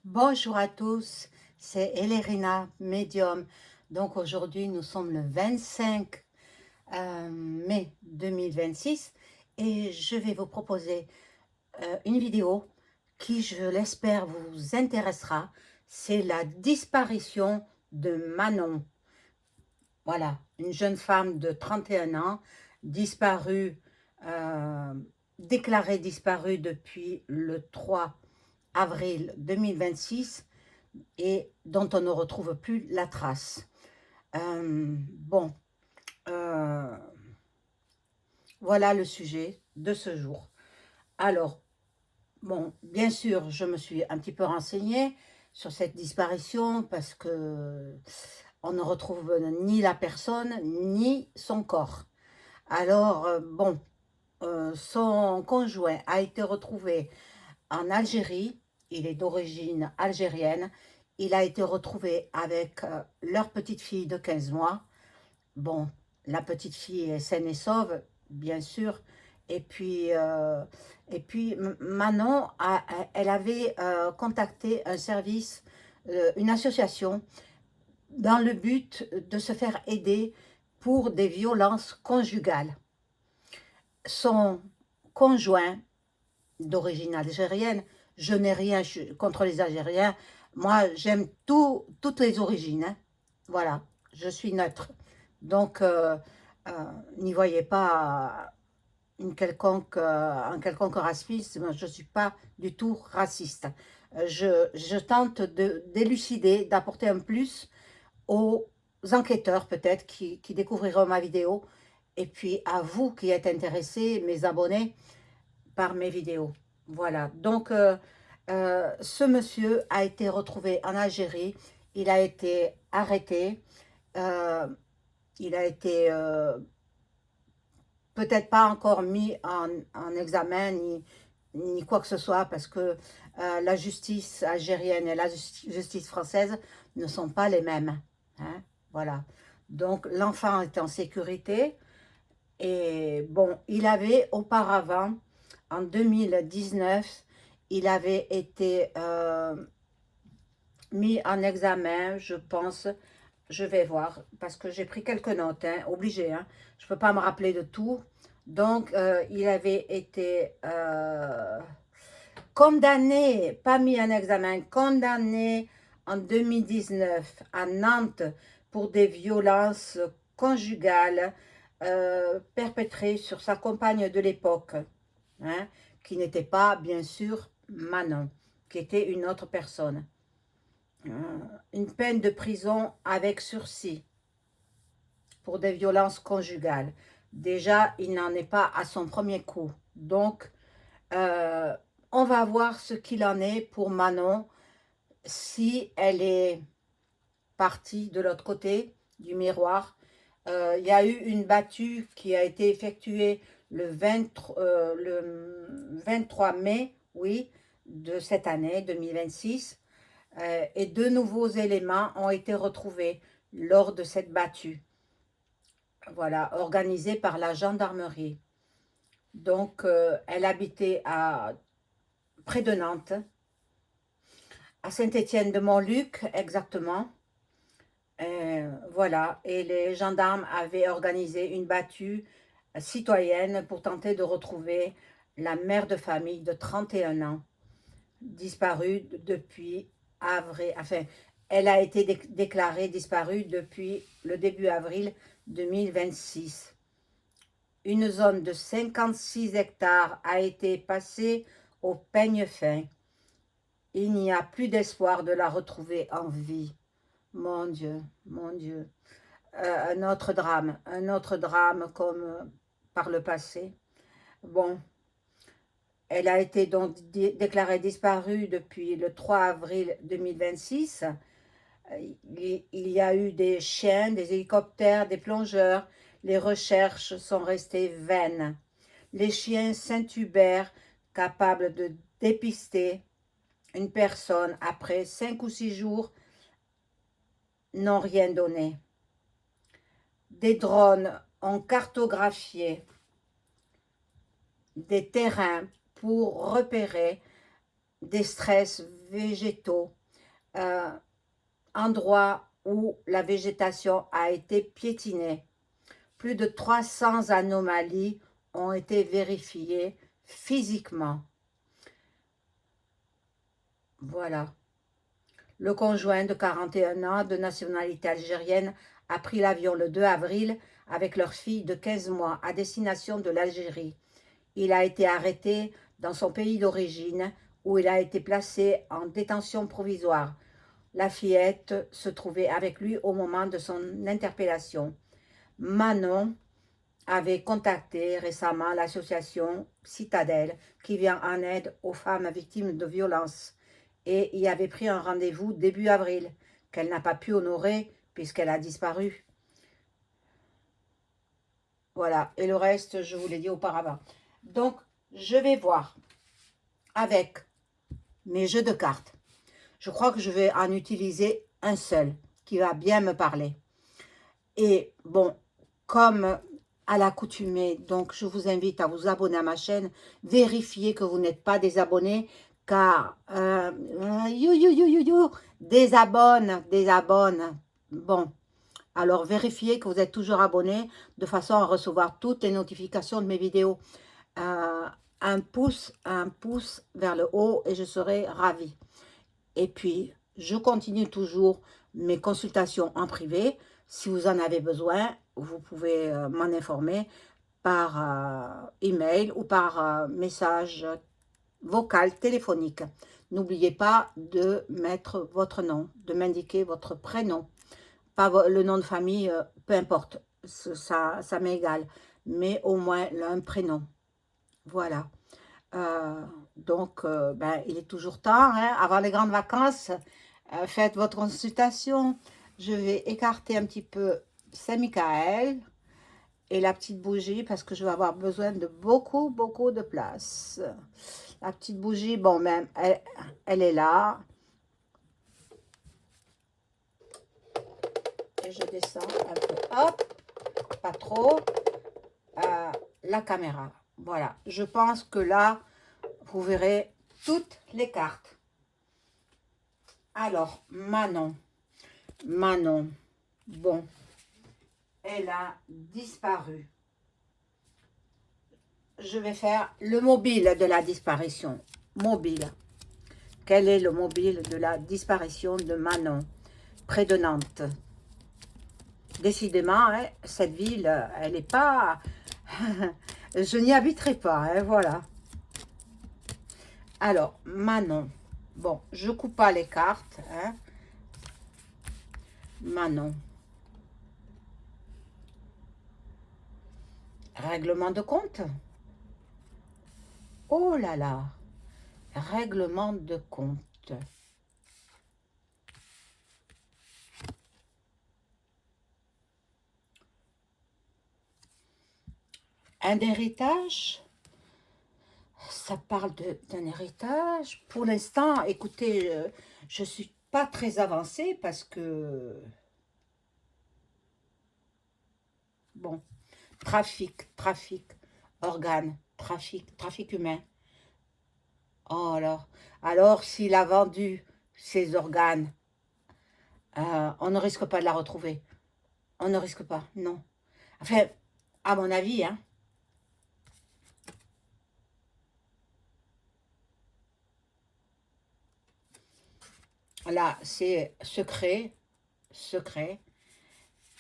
Bonjour à tous, c'est Elerina, médium. Donc aujourd'hui, nous sommes le 25 mai 2026 et je vais vous proposer une vidéo qui, je l'espère, vous intéressera. C'est la disparition de Manon. Voilà, une jeune femme de 31 ans, disparue, euh, déclarée disparue depuis le 3 avril 2026 et dont on ne retrouve plus la trace. Bon, euh, voilà le sujet de ce jour. Alors, bon, bien sûr, je me suis un petit peu renseignée sur cette disparition parce que on ne retrouve ni la personne ni son corps. Alors, bon, son conjoint a été retrouvé en Algérie. Il est d'origine algérienne. Il a été retrouvé avec leur petite fille de 15 mois. Bon, la petite fille est saine et sauve, bien sûr. Et puis Manon, elle avait contacté un service, une association, dans le but de se faire aider pour des violences conjugales. Son conjoint, d'origine algérienne, je n'ai rien contre les Algériens. Moi, j'aime toutes les origines, hein. Voilà, je suis neutre. Donc, euh, n'y voyez pas un quelconque racisme. Je ne suis pas du tout raciste. Je tente d'élucider, d'apporter un plus aux enquêteurs peut-être qui découvriront ma vidéo, et puis à vous qui êtes intéressés, mes abonnés, par mes vidéos. Voilà, donc ce monsieur a été retrouvé en Algérie, il a été arrêté, euh, il a été peut-être pas encore mis en examen ni quoi que ce soit parce que la justice algérienne et la justice française ne sont pas les mêmes, hein, voilà. Donc l'enfant est en sécurité et bon, il avait auparavant, en 2019, il avait été mis en examen, je pense. Je vais voir, parce que j'ai pris quelques notes, hein, obligé, hein. Je ne peux pas me rappeler de tout. Donc, il avait été condamné, pas mis en examen, condamné en 2019 à Nantes pour des violences conjugales perpétrées sur sa compagne de l'époque, hein, qui n'était pas, bien sûr, Manon, qui était une autre personne. Une peine de prison avec sursis pour des violences conjugales. Déjà, il n'en est pas à son premier coup. Donc, euh, on va voir ce qu'il en est pour Manon, si elle est partie de l'autre côté du miroir. Il y a eu une battue qui a été effectuée le 23 mai, oui, de cette année 2026. Et deux nouveaux éléments ont été retrouvés lors de cette battue, voilà, organisée par la gendarmerie. Donc, elle habitait près de Nantes, à Saint-Étienne-de-Montluc exactement. Voilà, et les gendarmes avaient organisé une battue citoyenne pour tenter de retrouver la mère de famille de 31 ans, disparue depuis avril. Enfin, elle a été déclarée disparue depuis le début avril 2026. Une zone de 56 hectares a été passée au peigne fin. Il n'y a plus d'espoir de la retrouver en vie. Mon Dieu, mon Dieu. Un autre drame comme par le passé. Bon, elle a été donc déclarée disparue depuis le 3 avril 2026. Il y a eu des chiens, des hélicoptères, des plongeurs. Les recherches sont restées vaines. Les chiens Saint-Hubert, capables de dépister une personne après 5 ou 6 jours, n'ont rien donné. Des drones ont cartographié des terrains pour repérer des stress végétaux, euh, endroits où la végétation a été piétinée. Plus de 300 anomalies ont été vérifiées physiquement. Voilà. Le conjoint de 41 ans, de nationalité algérienne, a pris l'avion le 2 avril avec leur fille de 15 mois à destination de l'Algérie. Il a été arrêté dans son pays d'origine où il a été placé en détention provisoire. La fillette se trouvait avec lui au moment de son interpellation. Manon avait contacté récemment l'association Citadelle qui vient en aide aux femmes victimes de violences et y avait pris un rendez-vous début avril qu'elle n'a pas pu honorer puisqu'elle a disparu. Voilà, et le reste, je vous l'ai dit auparavant. Donc, je vais voir avec mes jeux de cartes. Je crois que je vais en utiliser un seul qui va bien me parler. Et bon, comme à l'accoutumée, donc je vous invite à vous abonner à ma chaîne. Vérifiez que vous n'êtes pas désabonné, car désabonne. Bon, alors vérifiez que vous êtes toujours abonné de façon à recevoir toutes les notifications de mes vidéos. Un pouce vers le haut et je serai ravie. Et puis, je continue toujours mes consultations en privé. Si vous en avez besoin, vous pouvez m'en informer par email ou par message vocal téléphonique. N'oubliez pas de mettre votre nom, de m'indiquer votre prénom. Pas le nom de famille, peu importe, ça m'est égal, mais au moins un prénom. Voilà. Donc, ben, il est toujours temps, hein, avant les grandes vacances, faites votre consultation. Je vais écarter un petit peu Saint-Michael et la petite bougie parce que je vais avoir besoin de beaucoup de place. La petite bougie, bon, même, elle est là. Et je descends un peu, hop, pas trop, la caméra. Voilà, je pense que là, vous verrez toutes les cartes. Alors, Manon, bon, elle a disparu. Je vais faire le mobile de la disparition. Mobile. Quel est le mobile de la disparition de Manon, près de Nantes? Décidément, hein, cette ville, elle n'est pas... Je n'y habiterai pas, hein, voilà. Alors, Manon. Bon, je coupe pas les cartes, hein. Manon. Règlement de compte. Oh là là. Règlement de compte. Un héritage. Ça parle d'un héritage. Pour l'instant, écoutez, je ne suis pas très avancée parce que... Bon, trafic, organes, trafic humain. Oh alors s'il a vendu ses organes, on ne risque pas de la retrouver. On ne risque pas, non. Enfin, à mon avis, hein. Là, c'est secret.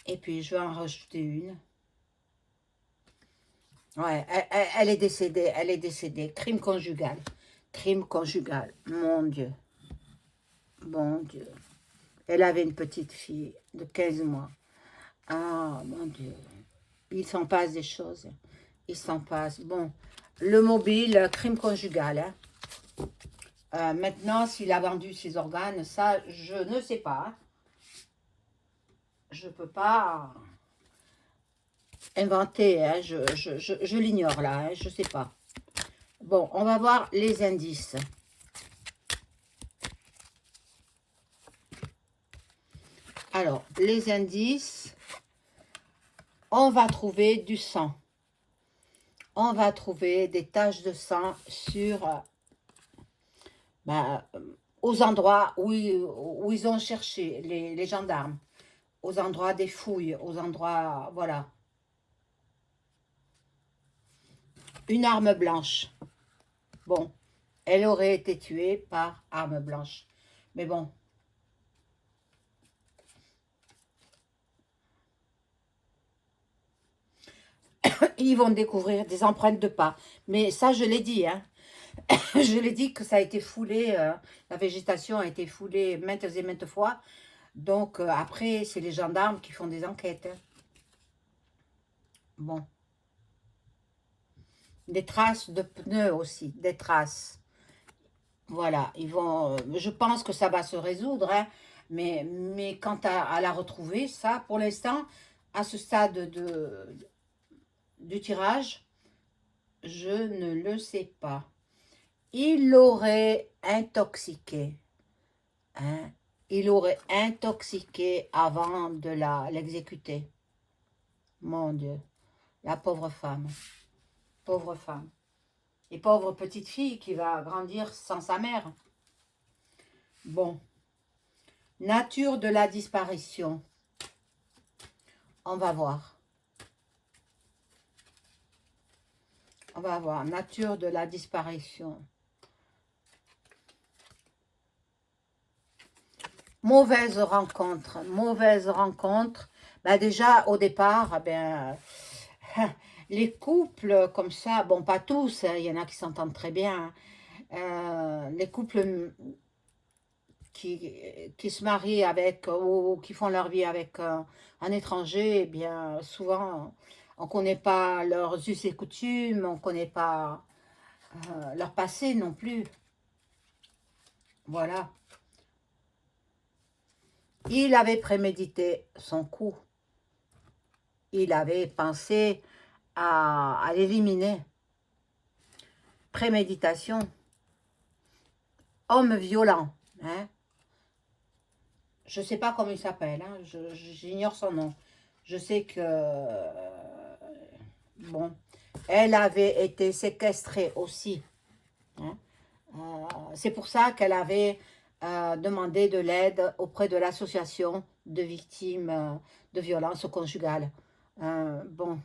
Et puis, je vais en rajouter une. Ouais, elle est décédée. Crime conjugal. Mon Dieu. Mon Dieu. Elle avait une petite fille de 15 mois. Ah, mon Dieu. Il s'en passe des choses. Il s'en passe. Bon, le mobile, crime conjugal. Hein. Maintenant, s'il a vendu ses organes, ça, je ne sais pas. Je ne peux pas inventer. Hein. Je l'ignore là. Hein. Je ne sais pas. Bon, on va voir les indices. Alors, les indices, on va trouver du sang. On va trouver des taches de sang sur ben, aux endroits où ils ont cherché, les gendarmes, aux endroits des fouilles, aux endroits, voilà. Une arme blanche. Bon, elle aurait été tuée par arme blanche. Mais bon, ils vont découvrir des empreintes de pas. Mais ça, je l'ai dit, hein. Je l'ai dit que ça a été foulé, la végétation a été foulée maintes et maintes fois. Donc, après, c'est les gendarmes qui font des enquêtes, hein. Bon, des traces de pneus aussi, des traces. Voilà, ils vont. Je pense que ça va se résoudre, hein, mais quant à la retrouver, ça, pour l'instant, à ce stade du tirage, je ne le sais pas. Il l'aurait intoxiqué, hein. Il aurait intoxiqué avant de l'exécuter. Mon Dieu, la pauvre femme, pauvre femme. Et pauvre petite fille qui va grandir sans sa mère. Bon, nature de la disparition. On va voir. On va voir. Nature de la disparition. Mauvaise rencontre. Mauvaise rencontre. Ben déjà, au départ, ben, les couples comme ça, bon, pas tous, hein, il y en a qui s'entendent très bien. Les couples qui se marient avec ou qui font leur vie avec un étranger, eh bien souvent on ne connaît pas leurs us et coutumes, on ne connaît pas leur passé non plus. Voilà. Il avait prémédité son coup. Il avait pensé à l'éliminer. Préméditation. Homme violent. Hein? Je ne sais pas comment il s'appelle. Hein? J'ignore son nom. Je sais que... bon, elle avait été séquestrée aussi. Hein. C'est pour ça qu'elle avait demandé de l'aide auprès de l'association de victimes de violences conjugales. Bon.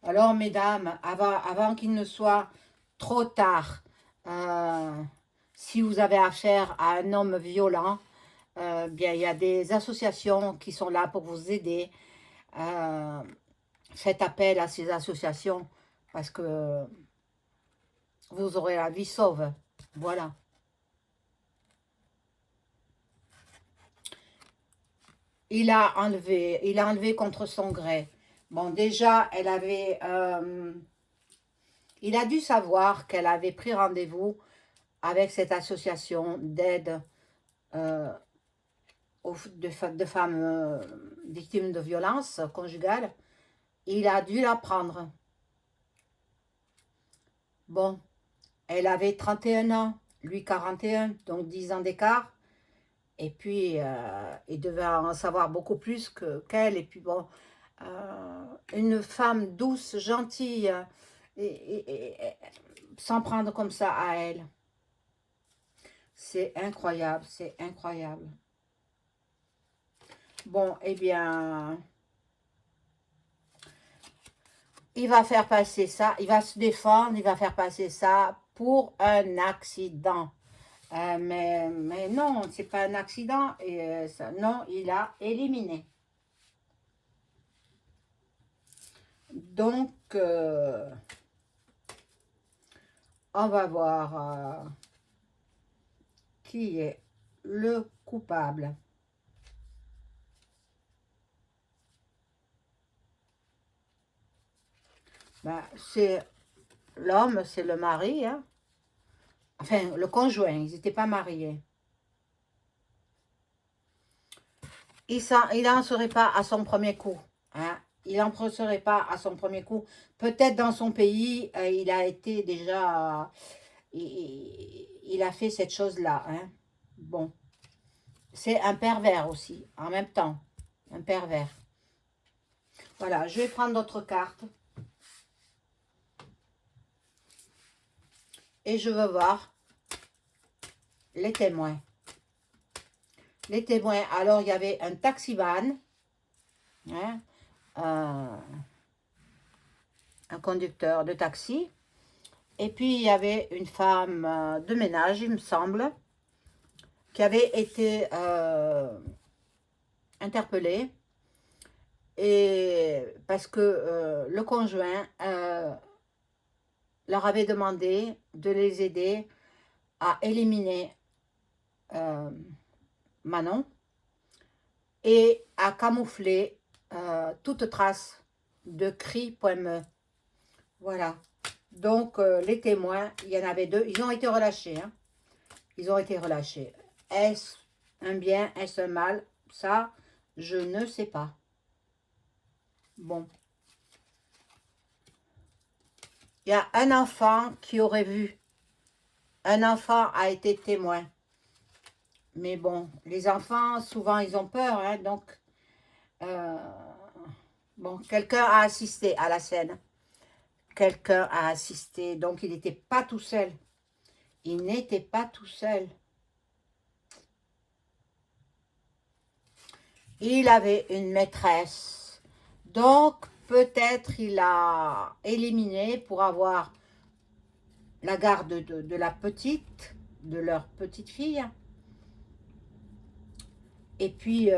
Alors, mesdames, avant qu'il ne soit trop tard, si vous avez affaire à un homme violent, bien, il y a des associations qui sont là pour vous aider. Faites appel à ces associations parce que vous aurez la vie sauve. Voilà. Il a enlevé contre son gré. Bon, déjà, elle avait... il a dû savoir qu'elle avait pris rendez-vous avec cette association d'aide de femmes victimes de violences conjugales. Il a dû la prendre. Bon, elle avait 31 ans, lui 41, donc 10 ans d'écart. Et puis, il devait en savoir beaucoup plus qu'elle. Et puis bon, une femme douce, gentille, et s'en prendre comme ça à elle. C'est incroyable, c'est incroyable. Bon, eh bien, il va faire passer ça, il va se défendre, il va faire passer ça pour un accident. Mais non, c'est pas un accident. Et, ça, non, il a éliminé. Donc, on va voir qui est le coupable. Ben, c'est l'homme, c'est le mari, hein. Enfin, le conjoint, ils n'étaient pas mariés. Il n'en serait pas à son premier coup. Hein. Il n'en serait pas à son premier coup. Peut-être dans son pays, il a été déjà... il a fait cette chose-là. Hein. Bon. C'est un pervers aussi, en même temps. Un pervers. Voilà, je vais prendre d'autres cartes. et je veux voir les témoins. Les témoins, alors il y avait un taximan, hein, un conducteur de taxi, et puis il y avait une femme de ménage, il me semble, qui avait été interpellée, et parce que le conjoint leur avait demandé de les aider à éliminer Manon et à camoufler toute trace de cri.me. Voilà. Donc, les témoins, il y en avait 2. Ils ont été relâchés. Hein. Ils ont été relâchés. Est-ce un bien, est-ce un mal? Ça, je ne sais pas. Bon. Il y a un enfant qui aurait vu. Un enfant a été témoin. Mais bon, les enfants, souvent, ils ont peur. Hein, donc, bon, quelqu'un a assisté à la scène. Quelqu'un a assisté. Donc, il n'était pas tout seul. Il n'était pas tout seul. Il avait une maîtresse. Donc, peut-être il a éliminé pour avoir la garde de la petite, de leur petite fille. Et puis,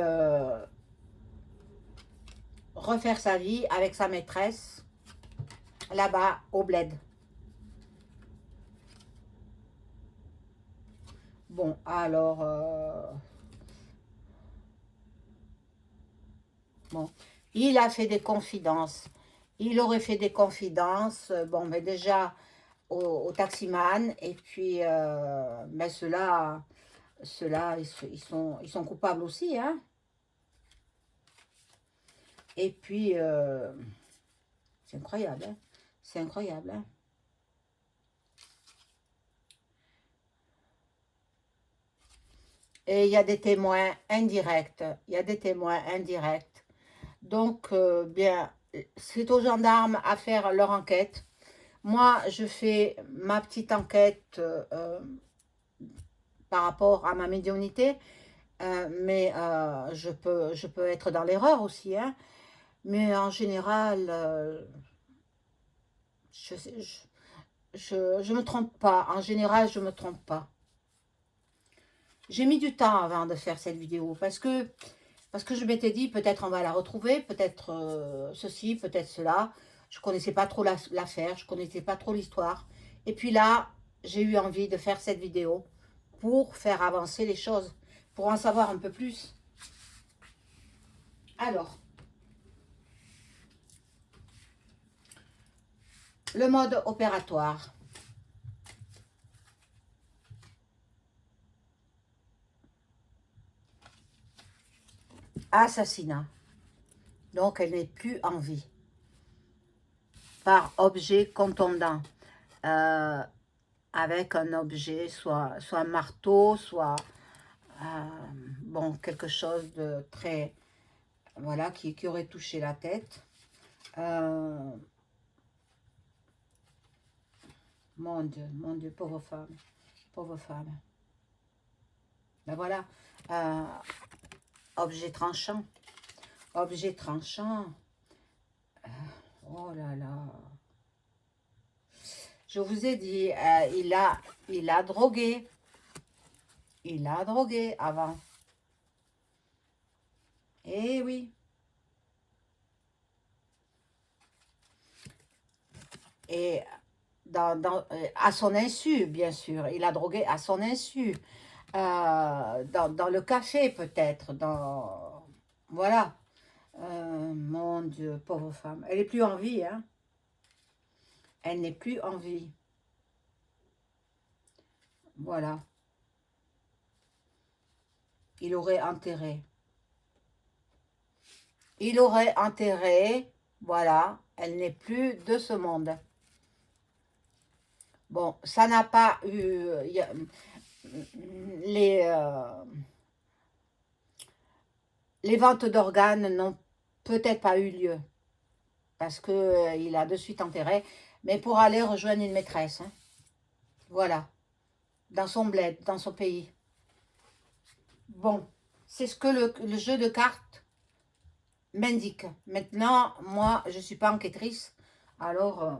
refaire sa vie avec sa maîtresse, là-bas, au bled. Bon, alors... bon, il a fait des confidences. Il aurait fait des confidences, bon, mais déjà au taximan, et puis, ben ceux-là, ils sont coupables aussi, hein. Et puis, c'est incroyable, hein. C'est incroyable, hein. Et il y a des témoins indirects. Il y a des témoins indirects. Donc, bien, c'est aux gendarmes à faire leur enquête. Moi, je fais ma petite enquête par rapport à ma médiumnité, mais je peux être dans l'erreur aussi, hein. Mais en général, je me trompe pas. En général, je me trompe pas. J'ai mis du temps avant de faire cette vidéo parce que je m'étais dit peut-être on va la retrouver, peut-être ceci, peut-être cela. Je connaissais pas trop l'affaire, je connaissais pas trop l'histoire. Et puis là, j'ai eu envie de faire cette vidéo pour faire avancer les choses, pour en savoir un peu plus. Alors, le mode opératoire. Assassinat. Donc, elle n'est plus en vie. Par objet contondant. Avec un objet, soit un marteau, soit bon, quelque chose de très... Voilà, qui aurait touché la tête. Mon Dieu, pauvre femme. Pauvre femme. Ben voilà. Objet tranchant. Objet tranchant. Oh là là. Je vous ai dit, il a drogué. Il a drogué avant. Eh oui. Et à son insu, bien sûr. Il a drogué à son insu. Dans le café, peut-être. Voilà. Mon Dieu, pauvre femme. Elle n'est plus en vie, hein. Elle n'est plus en vie. Voilà. Il aurait enterré. Il aurait enterré. Voilà. Elle n'est plus de ce monde. Bon, ça n'a pas eu... les ventes d'organes n'ont peut-être pas eu lieu. Parce qu'il a de suite enterré. Mais pour aller rejoindre une maîtresse. Hein. Voilà, dans son bled, dans son pays. Bon, c'est ce que le jeu de cartes m'indique. Maintenant, moi, je ne suis pas enquêtrice, alors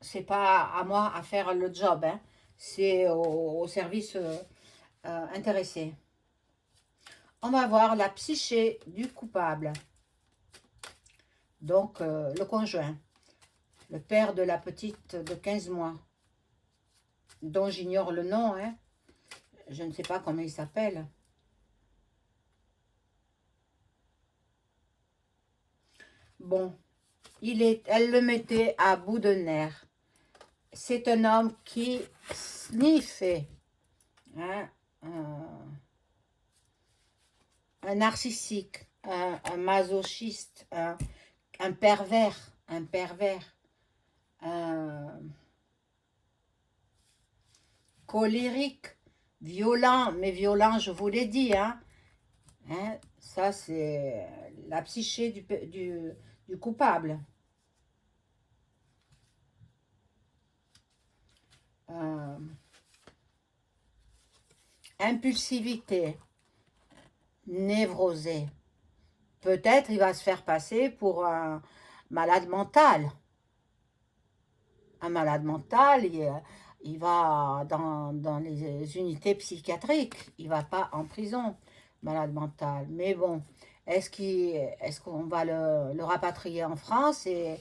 c'est pas à moi à faire le job, hein. C'est au service intéressé. On va voir la psyché du coupable. Donc, le conjoint, le père de la petite de 15 mois, dont j'ignore le nom, hein. Je ne sais pas comment il s'appelle. Bon, elle le mettait à bout de nerfs. C'est un homme qui sniffait, hein, un narcissique, un masochiste, un pervers, colérique, violent, mais violent, je vous l'ai dit, hein. Ça, c'est la psyché du coupable. Impulsivité, névrosé. Peut-être il va se faire passer pour un malade mental. Un malade mental, il va dans les unités psychiatriques. Il ne va pas en prison, malade mental. Mais bon, est-ce qu'on va le rapatrier en France et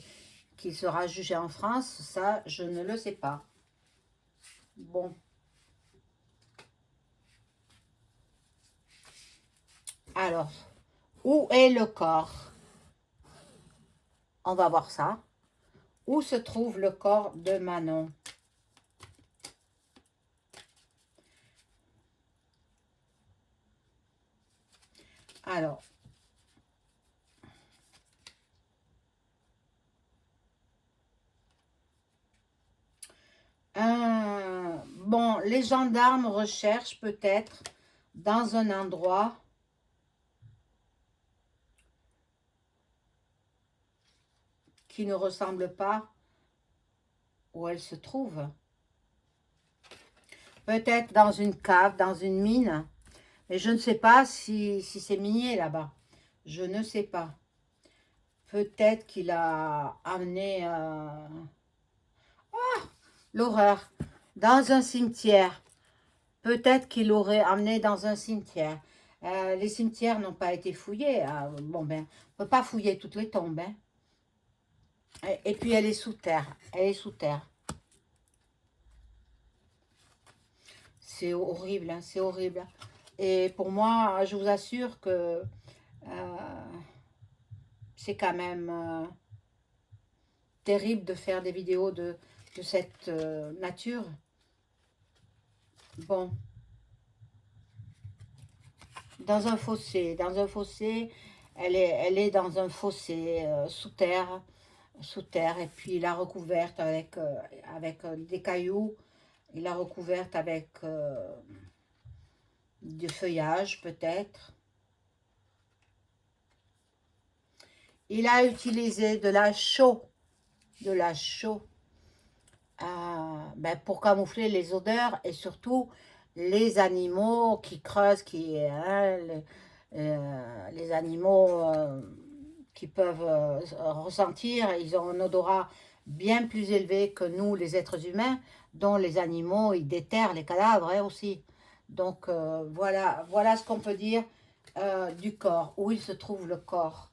qu'il sera jugé en France? Ça, je ne le sais pas. Bon. Alors, où est le corps? On va voir ça. Où se trouve le corps de Manon? Alors, bon, les gendarmes recherchent peut-être dans un endroit qui ne ressemble pas où elle se trouve. Peut-être dans une cave, dans une mine. Mais je ne sais pas si c'est minier là-bas. Je ne sais pas. Peut-être qu'il a amené l'horreur dans un cimetière. Peut-être qu'il l'aurait amené dans un cimetière. Les cimetières n'ont pas été fouillés. Bon, ben, on ne peut pas fouiller toutes les tombes. Hein. Et puis, elle est sous terre. Elle est sous terre. C'est horrible, hein, c'est horrible. Et pour moi, je vous assure que c'est quand même terrible de faire des vidéos de cette nature. Bon. Dans un fossé, elle est dans un fossé sous terre, et puis il l'a recouverte avec, des cailloux, il l'a recouverte avec du feuillage peut-être. Il a utilisé de la chaux, ben, pour camoufler les odeurs et surtout les animaux qui creusent, les animaux qui peuvent ressentir, ils ont un odorat bien plus élevé que nous, les êtres humains, dont les animaux, ils déterrent les cadavres hein, aussi. Donc voilà ce qu'on peut dire du corps, où il se trouve le corps.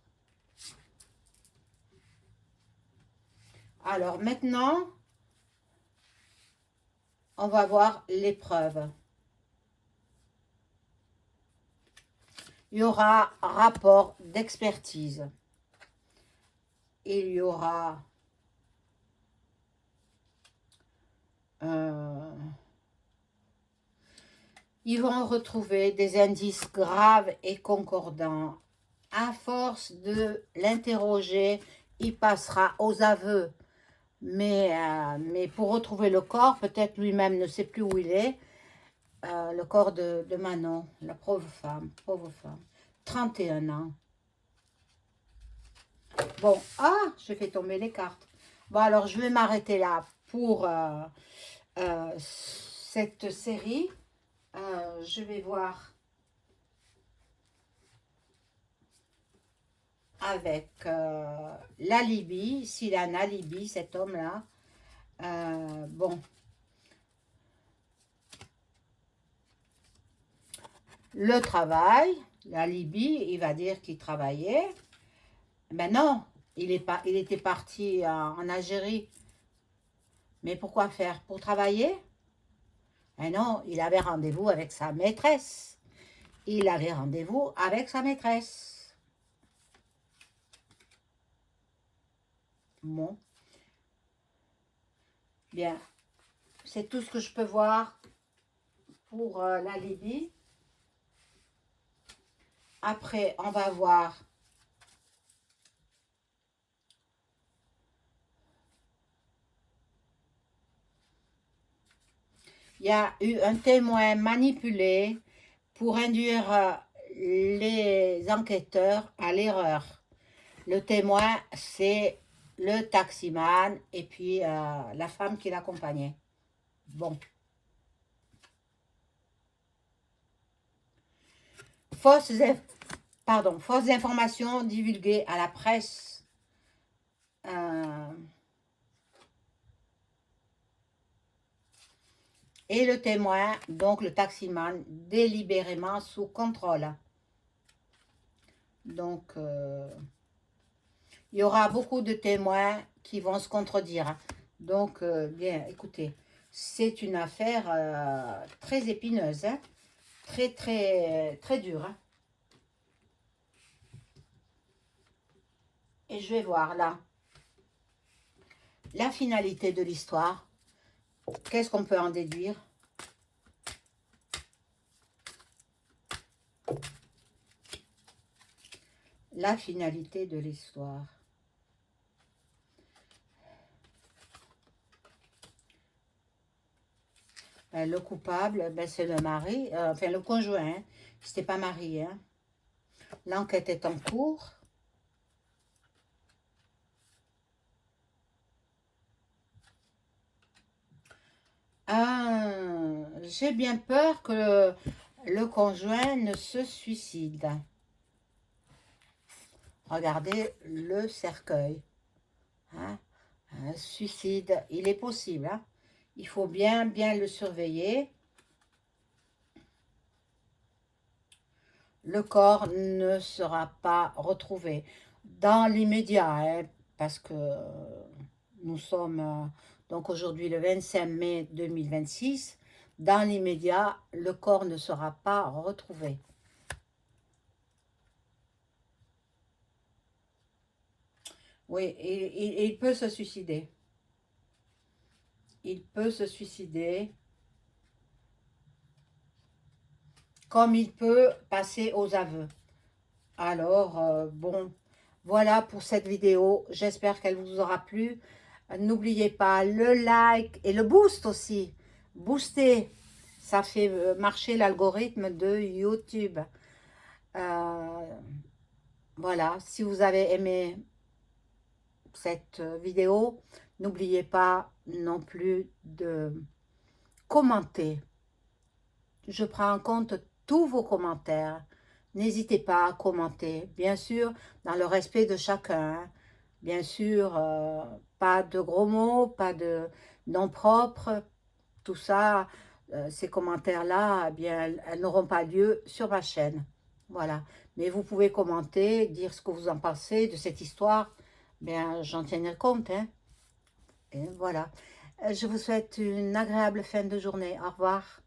Alors maintenant, on va voir l'épreuve. Il y aura rapport d'expertise. Il y aura ils vont retrouver des indices graves et concordants. À force de l'interroger, il passera aux aveux. Mais pour retrouver le corps, peut-être lui-même ne sait plus où il est. Le corps de Manon, la pauvre femme, 31 ans. Bon, je fais tomber les cartes. Bon, alors je vais m'arrêter là pour cette série, je vais voir avec l'alibi, s'il a un alibi, cet homme-là. Bon, le travail, l'alibi, il va dire qu'il travaillait. Ben non, il était parti en Algérie. Mais pourquoi faire? Pour travailler? Ben non, il avait rendez-vous avec sa maîtresse. Il avait rendez-vous avec sa maîtresse. Bon. Bien. C'est tout ce que je peux voir pour la Libye. Après, on va voir il y a eu un témoin manipulé pour induire les enquêteurs à l'erreur. Le témoin, c'est le taximan et puis la femme qui l'accompagnait. Bon. Fausses informations divulguées à la presse. Et le témoin, donc le taximan, délibérément sous contrôle. Donc, il y aura beaucoup de témoins qui vont se contredire. Donc, bien, écoutez, c'est une affaire très épineuse, hein, très dure. Hein. Et je vais voir là la finalité de l'histoire. Qu'est-ce qu'on peut en déduire? La finalité de l'histoire. Le coupable, ben, c'est le mari, enfin le conjoint, hein. C'était pas marié. Hein. L'enquête est en cours. J'ai bien peur que le conjoint ne se suicide. Regardez le cercueil. Hein? Un suicide, il est possible. Hein? Il faut bien le surveiller. Le corps ne sera pas retrouvé dans l'immédiat, hein, parce que nous sommes donc aujourd'hui le 25 mai 2026. Dans l'immédiat, le corps ne sera pas retrouvé. Oui, il peut se suicider. Il peut se suicider. Comme il peut passer aux aveux. Alors, bon, voilà pour cette vidéo. J'espère qu'elle vous aura plu. N'oubliez pas le like et le boost aussi. Booster, ça fait marcher l'algorithme de YouTube. Voilà, si vous avez aimé cette vidéo, n'oubliez pas non plus de commenter. Je prends en compte tous vos commentaires. N'hésitez pas à commenter, bien sûr, dans le respect de chacun. Bien sûr, pas de gros mots, pas de noms propres. Tout ça, ces commentaires-là, eh bien, elles n'auront pas lieu sur ma chaîne. Voilà. Mais vous pouvez commenter, dire ce que vous en pensez de cette histoire. Bien, j'en tiendrai compte. Hein. Et voilà. Je vous souhaite une agréable fin de journée. Au revoir.